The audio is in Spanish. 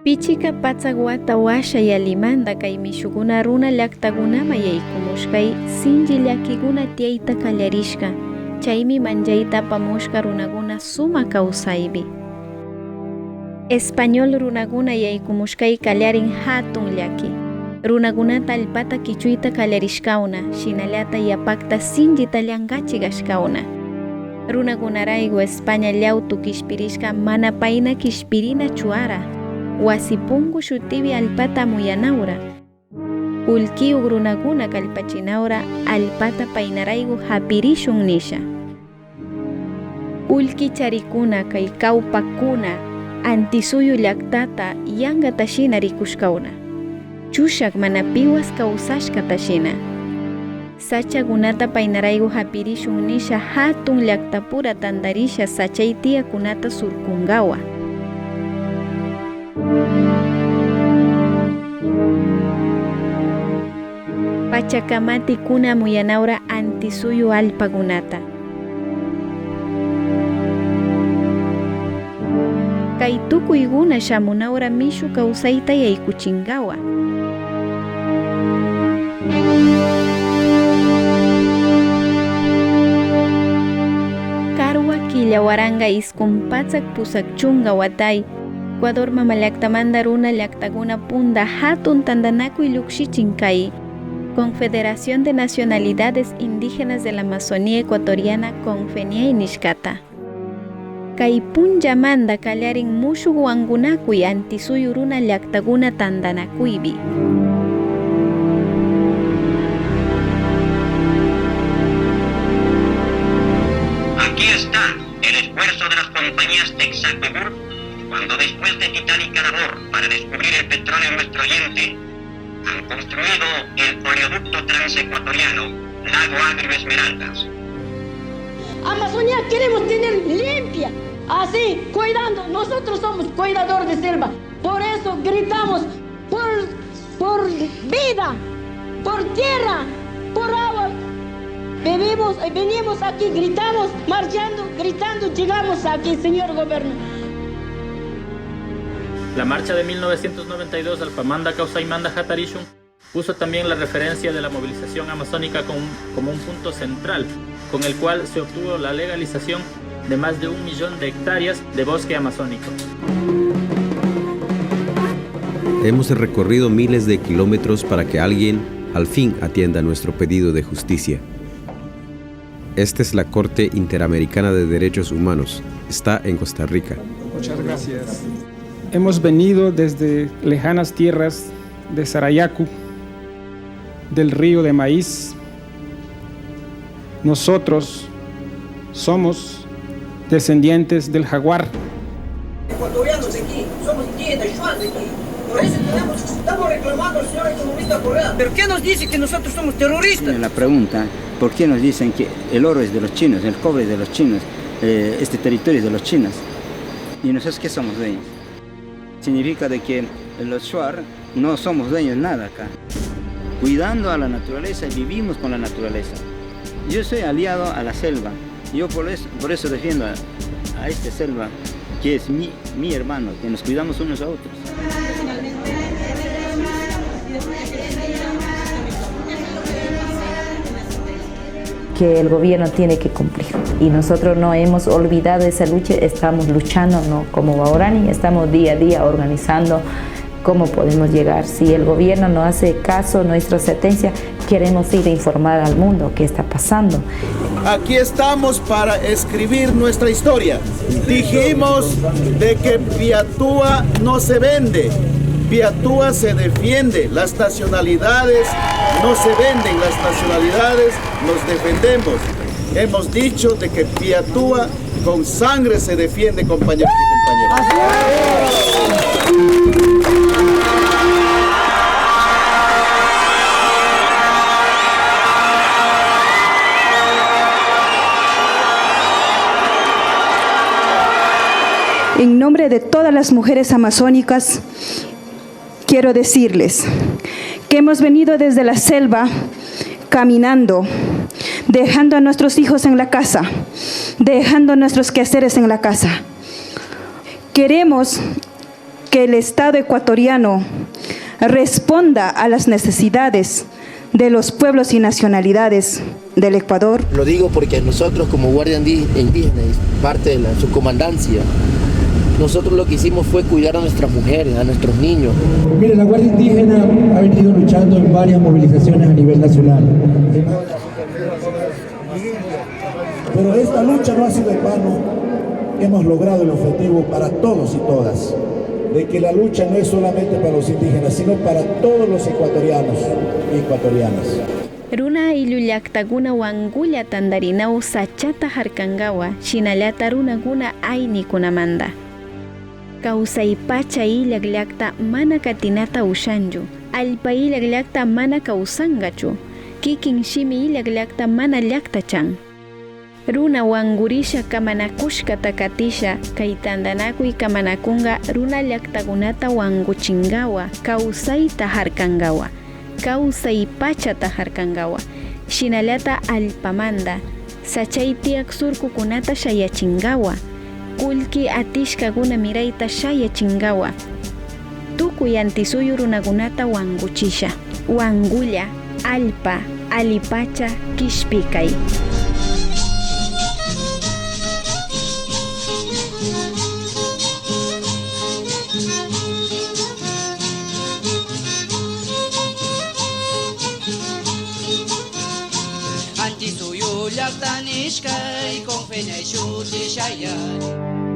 Pichika patsagwata washa yalimanda kay mishukuna runa llaqtakunama yaykumushkay sinchi llakikuna tiyayta kallarishka. Chaymi manchayta apamushka runakuna suma kawsaypi. Español runakuna yaykumushkay kallarin hatun llaki. Runakunata allpata kichuyta kallarishkawna, shinallata yapakta sinchita llankachikashkawna. Runakunarayku España llautu kishpirishka mana payna kishpirina chuara. Wasipunku shutipi alpata muyanawra. Ullkiyuq runakuna kallpachinawra alpata paynarayku hapirishun nisha. Ullki charikuna kay kawpakuna antisuyu llaqtata yankata shina rikushkawna. Chushak mana piwas kawsashkata shina. Sachakunata paynarayku hapirishun nisha hatun llaqtapura tantarisha sachay tiyakunata surkungawa. Pachakamati kuna muyanawra antisuyu alpakunata. Kay tukuyguna shamunawra mishu kawsayta yaykuchingawa. Karwa killawaranga iskun patsak pusak chunga watay. Ecuador mama llaqtamanta runa llaqtakuna punta hatun tantanakuy llukshiching kay Confederación de Nacionalidades Indígenas de la Amazonía Ecuatoriana Confeniay nishkata. Kay punchamanta kallarin mushuk wankunakuy antisuyu runa llaqtakuna tantanakuypi. Aquí está el esfuerzo de las compañías Texaco cuando después de titánica labor para descubrir el petróleo en nuestro oriente, han construido el oleoducto transecuatoriano Lago Agrio Esmeraldas. Amazonía queremos tener limpia, así, cuidando. Nosotros somos cuidadores de selva. Por eso gritamos por vida, por tierra, por agua. Venimos aquí, gritamos, marchando, gritando, llegamos aquí, señor gobernador. La marcha de 1992 Alpamanda Kawsaymanta Hatarishun puso también la referencia de la movilización amazónica como un punto central, con el cual se obtuvo la legalización de más de 1 millón de hectáreas de bosque amazónico. Hemos recorrido miles de kilómetros para que alguien al fin atienda nuestro pedido de justicia. Esta es la Corte Interamericana de Derechos Humanos. Está en Costa Rica. Muchas gracias. Hemos venido desde lejanas tierras de Sarayaku, del río de maíz. Nosotros somos descendientes del jaguar. Ecuatorianos de aquí, somos indígenas, Shuar de aquí. Por eso estamos reclamando al señor economista Correa. ¿Pero qué nos dice que nosotros somos terroristas? La pregunta, ¿por qué nos dicen que el oro es de los chinos, el cobre es de los chinos, este territorio es de los chinos? ¿Y nosotros qué somos dueños? Significa de que los Shuar no somos dueños de nada acá. Cuidando a la naturaleza, vivimos con la naturaleza. Yo soy aliado a la selva. Yo por eso defiendo a esta selva, que es mi hermano, que nos cuidamos unos a otros. Que el gobierno tiene que cumplir. Y nosotros no hemos olvidado esa lucha, estamos luchando, ¿no? Como Waorani, estamos día a día organizando cómo podemos llegar. Si el gobierno no hace caso a nuestra sentencia, queremos ir a informar al mundo qué está pasando. Aquí estamos para escribir nuestra historia. Dijimos de que Piatúa no se vende, Piatúa se defiende. Las nacionalidades no se venden, las nacionalidades nos defendemos. Hemos dicho de que Piatúa con sangre se defiende, compañeros y compañeras. En nombre de todas las mujeres amazónicas, quiero decirles que hemos venido desde la selva caminando, dejando a nuestros hijos en la casa, dejando nuestros quehaceres en la casa. Queremos que el Estado ecuatoriano responda a las necesidades de los pueblos y nacionalidades del Ecuador. Lo digo porque nosotros como Guardia Indígena y parte de su comandancia, nosotros lo que hicimos fue cuidar a nuestras mujeres, a nuestros niños. Mire, la Guardia Indígena ha venido luchando en varias movilizaciones a nivel nacional. Pero esta lucha no ha sido en vano. Hemos logrado el objetivo para todos y todas, de que la lucha no es solamente para los indígenas, sino para todos los ecuatorianos y ecuatorianas. Runa illullaqtaguna wangulla tandarinau sachata harkangawa, shinallata runaguna aynikunamanda. Kawsaypacha illaqllaqta mana katinata ushanchu, allpa illaqllaqta mana kawsangachu, kikin shimi illaqllaqta mana llaqtachan. Runa wangurisha kamanakushkata katisha, kay tandanakuy kamanakunga runa llaqtakunata wanguchingawa, kawsayta harkangawa, kawsaypachata harkangawa, shinallata allpamanda, sachay tiyak surkukunata shayachingawa, kullki atishkakuna mirayta shayachingawa, tukuy antisuyu runakunata wanguchisha, wangulla, allpa, alipacha, kishpikay. Antisuyu llaqtanishkay, con feña y shuti shayari.